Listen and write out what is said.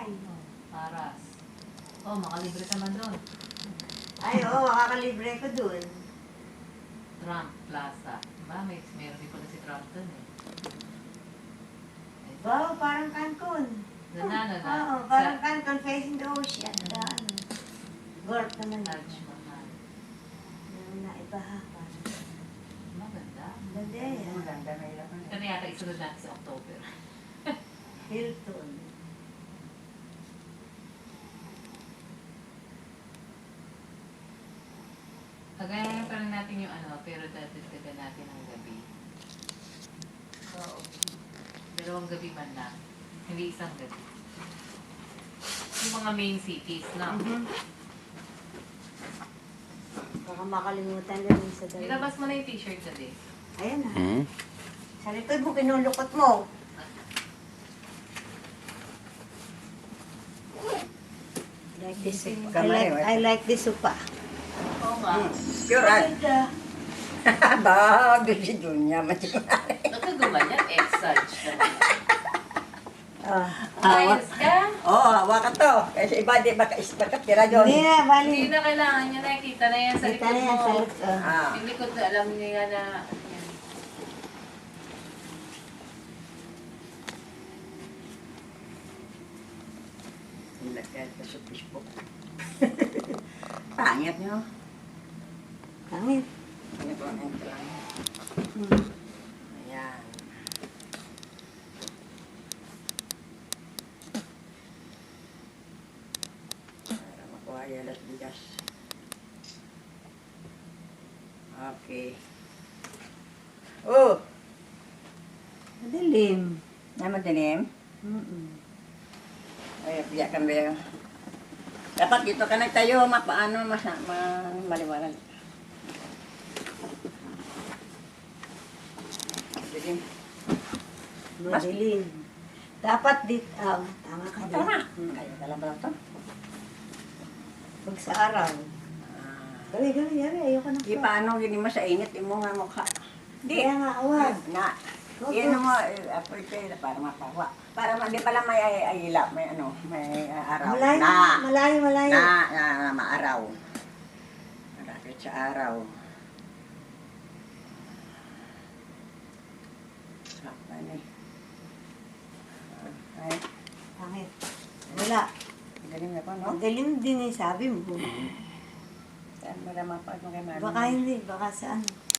bahay. Paras. Oh, makalibre ka man doon. Ay, oo, makakalibre ko dun. Trump Plaza. Ba, meron din pala si Trump doon eh. Wow, parang Cancun. Nanana na. Oo, parang Cancun facing the ocean. Golf naman. Taj Mahal. Naibaha pa. Maganda. Ganda yan. Maganda na ilan. Kaya yata isunod natin sa October. Hilton. Kagayan pa rin natin yung ano, pero dadagdagan natin ang gabi. Oo. 2 gabi man lang. Hindi isang gabi. Yung mga main cities na. Baka makalimutan lang yung sa dalawa. Nilabas mo na yung t-shirt na din. Ayan na. Sa likod mo, kinulukot mo. Like this. I like this sopa. Oo nga. Sure, Ganda. ba, si Dunya, Nagkagumanyan, ex-such naman. Ah. Ayos ka? Oo, hawakan to. Kasi iba, di ba, tira doon. Hindi na, bali. Hindi na kailangan niya nakikita na yan sa Kita likod na yan sa mo. likod. Ah. Yung likod na alam niya nga na yan. Nilagyan ko sa Facebook. Pangit nyo. Pangit. Ano ko ang lang. Ayan. Para makuha yan at bigas. Okay. Oh! Madilim. Naman dinim. Ay, piyakan ba yun? Dapat dito ka nagtayo, mapaano, maliwanag. Dilim. Madilim. Dapat dit, tama ka dyan. Tama. Kaya ka lang ba ito? Pag sa araw. Gabi, gabi, ayoko na. Di paano, hindi mo sa init, di mo nga mukha. Di. Kaya nga, awag. Na. Yan mo, apoy kayo para mapawa. Para di pala may ayila, may ano, may araw. Malayo, Na. malayo, malayo. Na maaraw. Malapit sa araw. Sakpan eh. Ay, Pangit. Wala. galing na pa, no? Madilim din eh, sabi mo. Saan mo na mapag mo kay Mami? Baka hindi, baka sa ano.